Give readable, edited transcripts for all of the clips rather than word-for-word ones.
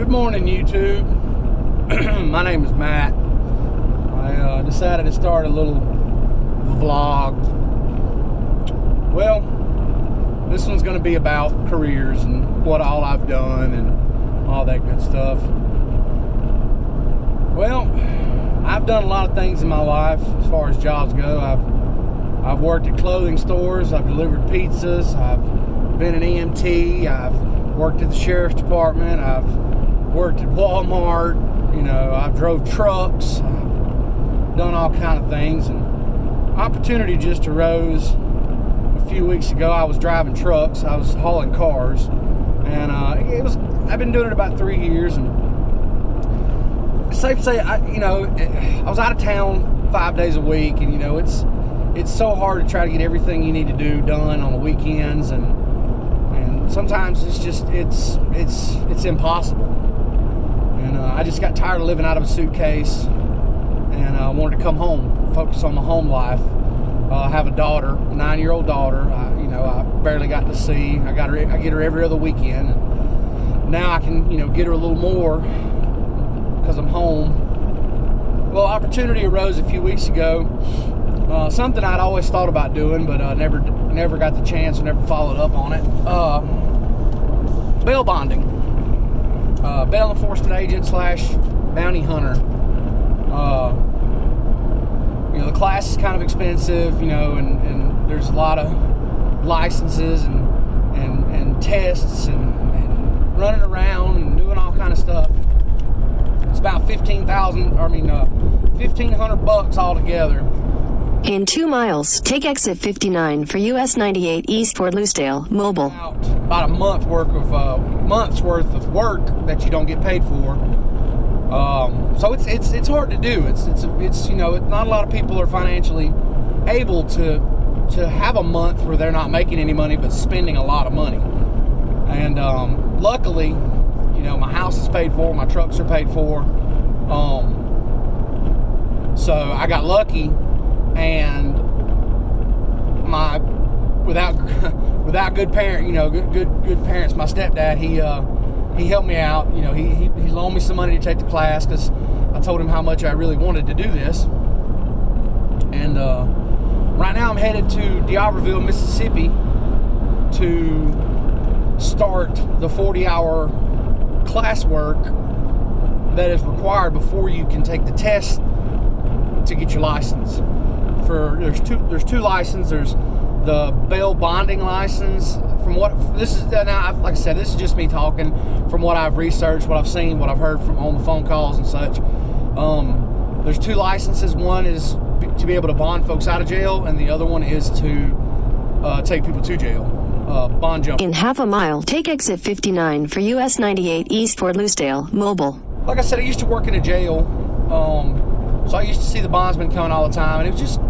Good morning, YouTube. My name is Matt. I decided to start a little vlog. Well, this one's going to be about careers and what all I've done and all that good stuff. Well, I've done a lot of things in my life as far as jobs go. I've worked at clothing stores. I've delivered pizzas. I've been an EMT. I've worked at the sheriff's department. I've worked at Walmart. I've drove trucks. I've done all kind of things, and opportunity just arose a few weeks ago. I was driving trucks. I was hauling cars, and I've been doing it about 3 years, and it's safe to say I was out of town 5 days a week, and it's so hard to try to get everything you need to do done on the weekends, and sometimes it's impossible. And I just got tired of living out of a suitcase, and I wanted to come home, focus on my home life. I have a daughter, a 9-year-old daughter. I barely got to see. I get her every other weekend, and now I can get her a little more because I'm home. Well, opportunity arose a few weeks ago. Something I'd always thought about doing, but never got the chance, never followed up on it. Bail bonding. Bail enforcement agent / bounty hunter. The class is kind of expensive, and there's a lot of licenses and tests and running around and doing all kind of stuff. It's about $1,500 altogether. In 2 miles, take exit 59 for US 98 East Fort Loosedale, Mobile. About a month's worth of work that you don't get paid for. So it's hard to do. It's not a lot of people are financially able to have a month where they're not making any money but spending a lot of money. And luckily, my house is paid for, my trucks are paid for. So I got lucky. And without good parent, good parents, my stepdad, he helped me out. He loaned me some money to take the class because I told him how much I really wanted to do this. And right now I'm headed to D'Iberville, Mississippi to start the 40-hour classwork that is required before you can take the test to get your license. There's two licenses. There's the bail bonding license. From what this is now, like I said, this is just me talking from what I've researched, what I've seen, what I've heard from on the phone calls and such. There's 2 licenses. One is to be able to bond folks out of jail, and the other one is to take people to jail. Bond jump. In half a mile, take exit 59 for US 98 East Fort Loosedale, Mobile. Like I said, I used to work in a jail, so I used to see the bondsmen coming all the time, and it just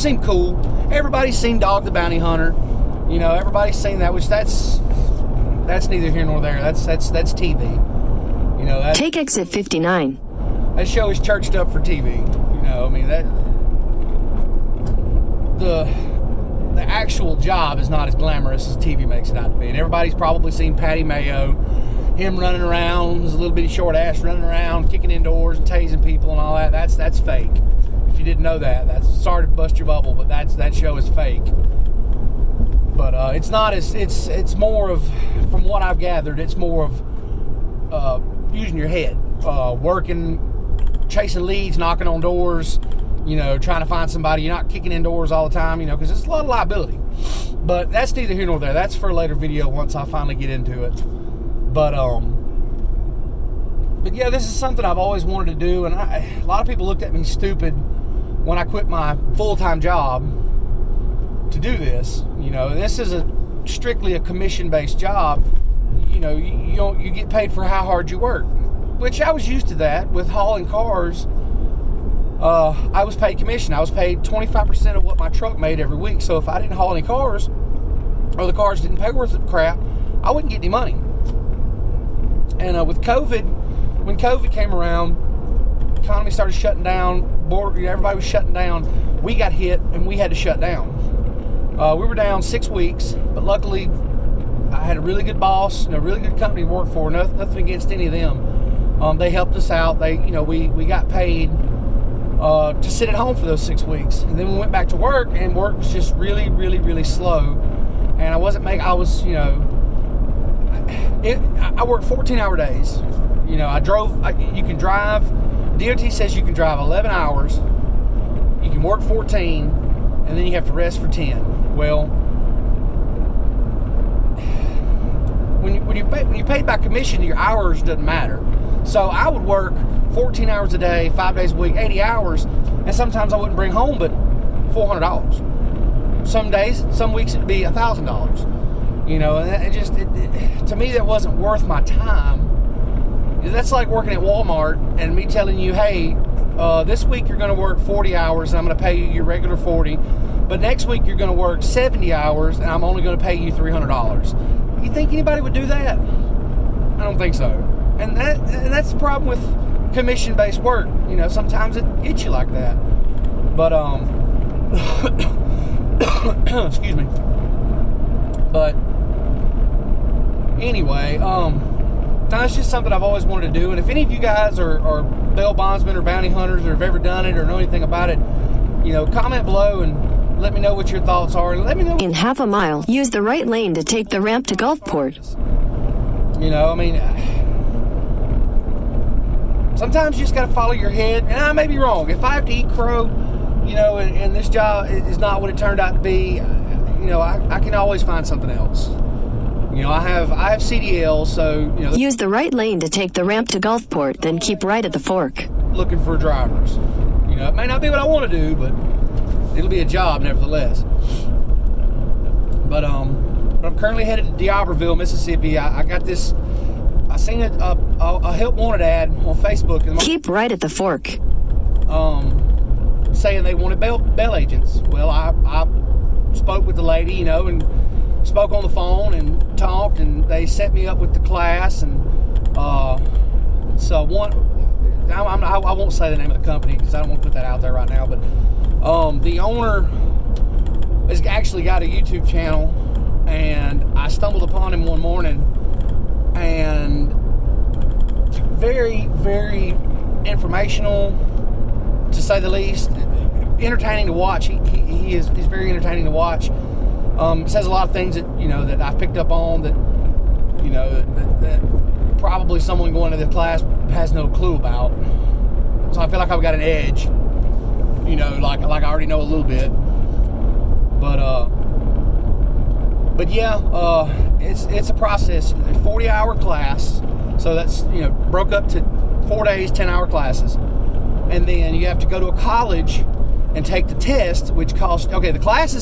seemed cool. Everybody's seen Dog the Bounty Hunter. Everybody's seen that, which that's neither here nor there. That's TV. Take exit 59. That show is churched up for TV. The actual job is not as glamorous as TV makes it out to be. And everybody's probably seen Patty Mayo, him running around, his little bitty short ass running around, kicking in doors and tasing people and all that. That's fake. If you didn't know that, that's sorry to bust your bubble, but that show is fake. But it's not as it's more of, from what I've gathered, it's more of using your head, working, chasing leads, knocking on doors, trying to find somebody. You're not kicking in doors all the time, because it's a lot of liability. But that's neither here nor there. That's for a later video once I finally get into it. But yeah, this is something I've always wanted to do, and a lot of people looked at me stupid when I quit my full-time job to do this. This is strictly a commission-based job. You get paid for how hard you work, which I was used to that with hauling cars. I was paid commission. I was paid 25% of what my truck made every week. So if I didn't haul any cars, or the cars didn't pay worth of crap, I wouldn't get any money. And with COVID, when COVID came around, economy started shutting down. Everybody was shutting down. We got hit, and we had to shut down. We were down 6 weeks, but luckily I had a really good boss and a really good company to work for. Nothing against any of them. They helped us out. We got paid to sit at home for those 6 weeks, and then we went back to work, and work was just really, really, really slow. And I worked 14-hour days. I drove. You can drive. DOT says you can drive 11 hours. You can work 14, and then you have to rest for 10. Well, when you paid by commission, your hours doesn't matter. So I would work 14 hours a day, 5 days a week, 80 hours, and sometimes I wouldn't bring home but $400. Some days, some weeks it'd be $1,000. And to me, that wasn't worth my time. That's like working at Walmart and me telling you, hey, this week you're going to work 40 hours and I'm going to pay you your regular 40, but next week you're going to work 70 hours and I'm only going to pay you $300. You think anybody would do that? I don't think so. And that's the problem with commission-based work. Sometimes it gets you like that. But excuse me. But anyway, that's just something I've always wanted to do. And if any of you guys are bail bondsmen or bounty hunters or have ever done it or know anything about it, comment below and let me know what your thoughts are. And let me know. In half a mile, use the right lane to take the ramp to Gulfport. Sometimes you just got to follow your head. And I may be wrong. If I have to eat crow, and this job is not what it turned out to be, I can always find something else. I have CDL, so use the right lane to take the ramp to Gulfport, then keep right at the fork. Looking for drivers. It may not be what I want to do, but it'll be a job nevertheless. But I'm currently headed to D'Iberville, Mississippi. I got this. I seen a help wanted ad on Facebook. Keep right at the fork. Saying they wanted bail agents. Well, I spoke with the lady, and spoke on the phone and talked, and they set me up with the class. And I won't say the name of the company because I don't want to put that out there right now. But the owner has actually got a YouTube channel, and I stumbled upon him one morning, and very, very informational, to say the least. Entertaining to watch. He's very entertaining to watch. Says a lot of things that that I've picked up on that that probably someone going to the class has no clue about. So I feel like I've got an edge. Like I already know a little bit. But yeah, it's a process. 40-hour class, so that's broke up to 4 days, 10-hour classes, and then you have to go to a college and take the test, which costs, the class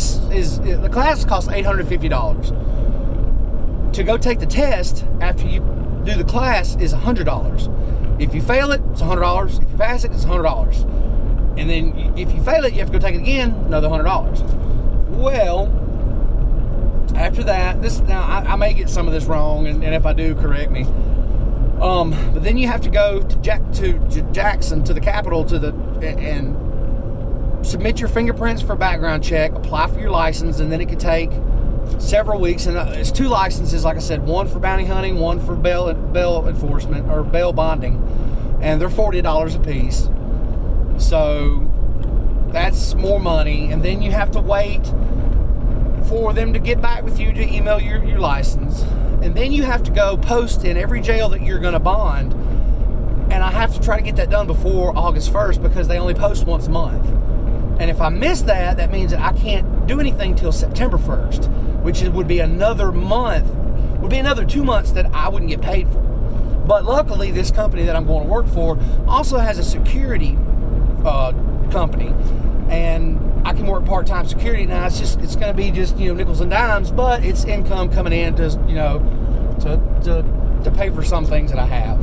costs $850. To go take the test after you do the class is $100. If you fail it, it's $100. If you pass it, it's $100. And then if you fail it, you have to go take it again, another $100. Well, after that, I may get some of this wrong, and if I do, correct me. But then you have to go to Jackson, to the Capitol, and submit your fingerprints for a background check, apply for your license, and then it could take several weeks. And it's 2 licenses, like I said, one for bounty hunting, one for bail enforcement or bail bonding, and they're $40 a piece. So that's more money, and then you have to wait for them to get back with you to email your license, and then you have to go post in every jail that you're going to bond, and I have to try to get that done before August 1st because they only post once a month. And if I miss that, that means that I can't do anything till September 1st, which would be another 2 months that I wouldn't get paid for. But luckily, this company that I'm going to work for also has a security company, and I can work part-time security. Now it's going to be just nickels and dimes, but it's income coming in to pay for some things that I have.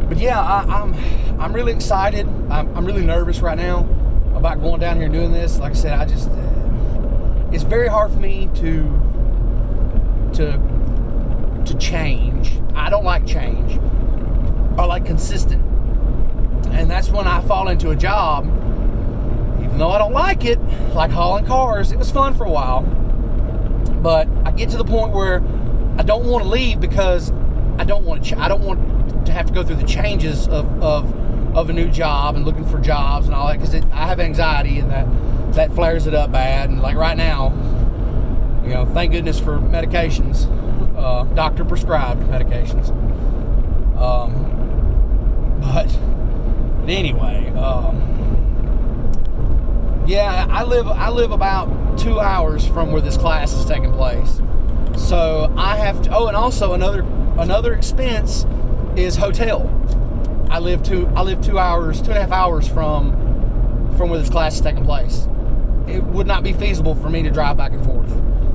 But yeah, I'm really excited. I'm really nervous right now about going down here and doing this. Like I said, it's very hard for me to change. I don't like change. I like consistent. And that's when I fall into a job, even though I don't like it, like hauling cars. It was fun for a while. But I get to the point where I don't want to leave because I don't want to have to go through the changes of a new job and looking for jobs and all that, because I have anxiety, and that flares it up bad. And like right now, you know, thank goodness for medications, doctor prescribed medications. But anyway, yeah, I live about 2 hours from where this class is taking place, so I have to. Oh, and also another expense is hotel. I live 2.5 hours from where this class is taking place. It would not be feasible for me to drive back and forth,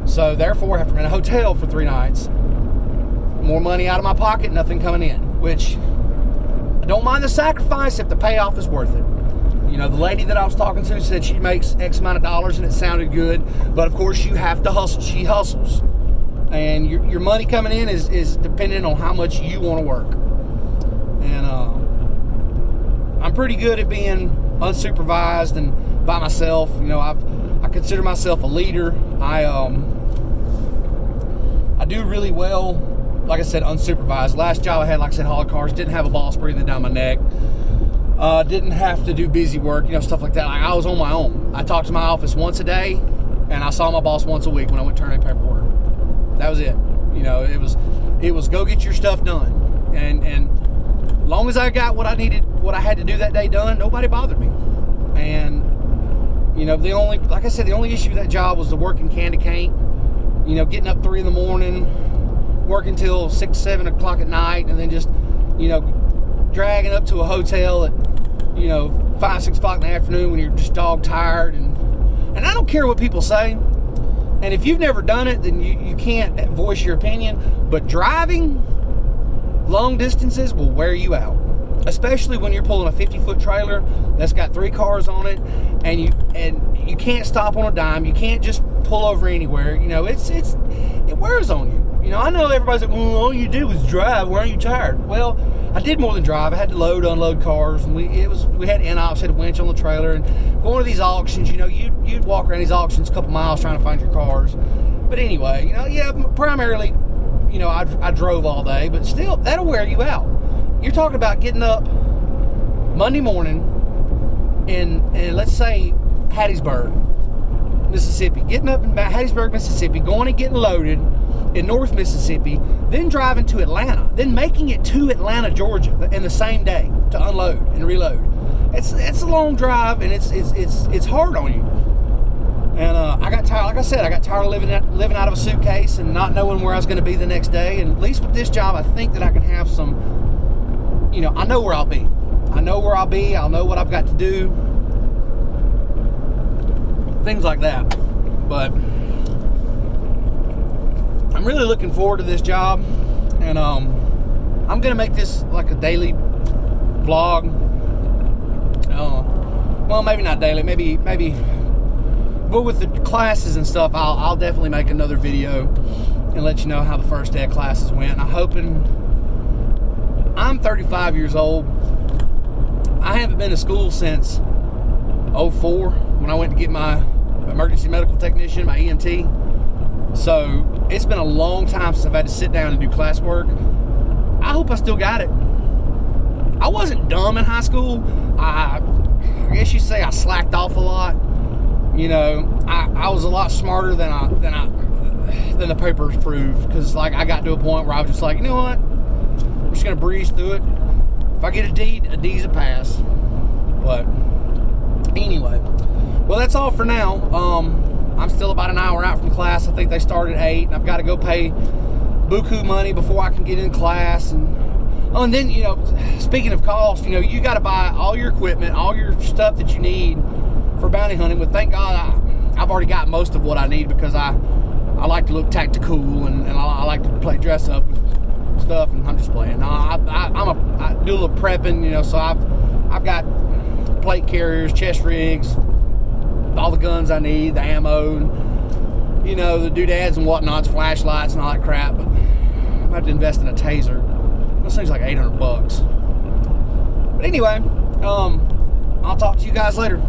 so therefore I have to rent a hotel for 3 nights. More money out of my pocket, nothing coming in, which I don't mind the sacrifice if the payoff is worth it. You know, the lady that I was talking to said she makes X amount of dollars, and it sounded good, but of course you have to hustle. She hustles, and your money coming in is dependent on how much you want to work. And I'm pretty good at being unsupervised and by myself. You know, I consider myself a leader. I do really well, like I said, unsupervised. Last job I had, like I said, hauled cars, didn't have a boss breathing down my neck. Didn't have to do busy work, you know, stuff like that. Like, I was on my own. I talked to my office once a day, and I saw my boss once a week when I went to turn in paperwork. That was it. You know, it was go get your stuff done. And long as I got what I needed, what I had to do that day done, nobody bothered me. And, you know, like I said, the only issue with that job was the working can to cane. You know, getting up 3 in the morning, working till 6, 7 o'clock at night, and then just, you know, dragging up to a hotel at, you know, 5, 6 o'clock in the afternoon when you're just dog tired. And I don't care what people say. And if you've never done it, then you can't voice your opinion. But driving long distances will wear you out, especially when you're pulling a 50-foot trailer that's got 3 cars on it, and you can't stop on a dime. You can't just pull over anywhere. You know, it wears on you. You know, I know everybody's like, well, all you do is drive. Why aren't you tired? Well, I did more than drive. I had to load, unload cars, and we had in-ops, had a winch on the trailer, and going to these auctions. You know, you'd walk around these auctions a couple miles trying to find your cars. But anyway, you know, yeah, primarily, you know, I drove all day, but still, that'll wear you out. You're talking about getting up Monday morning in let's say Hattiesburg, Mississippi, getting up in Hattiesburg, Mississippi, going and getting loaded in North Mississippi, then driving to Atlanta, then making it to Atlanta, Georgia, in the same day to unload and reload. It's a long drive, and it's hard on you. And I got tired. Like I said, I got tired of living out of a suitcase and not knowing where I was going to be the next day. And at least with this job, I think that I can have some. You know, I know where I'll be. I'll know what I've got to do. Things like that. But I'm really looking forward to this job, and I'm gonna make this like a daily vlog. Well, maybe not daily, maybe. But with the classes and stuff, I'll definitely make another video and let you know how the first day of classes went. I'm 35 years old. I haven't been to school since 2004 when I went to get my emergency medical technician, my EMT. So it's been a long time since I've had to sit down and do classwork. I hope I still got it. I wasn't dumb in high school. I guess you say I slacked off a lot. You know, I was a lot smarter than the papers proved, because like I got to a point where I was just like, you know what? I'm just gonna breeze through it. If I get a D's a pass. But anyway, well, that's all for now. I'm still about an hour out from class. I think they start at 8, and I've got to go pay buku money before I can get in class. And then, you know, speaking of cost, you know, you got to buy all your equipment, all your stuff that you need for bounty hunting. But thank God I've already got most of what I need, because I like to look tactical, and I like to play dress up with stuff, and I'm just playing. No, I do a little prepping, you know, so I've got plate carriers, chest rigs, all the guns I need, the ammo, and, you know, the doodads and whatnots, flashlights and all that crap. But I'm gonna have to invest in a taser. This thing's like $800. But anyway, I'll talk to you guys later.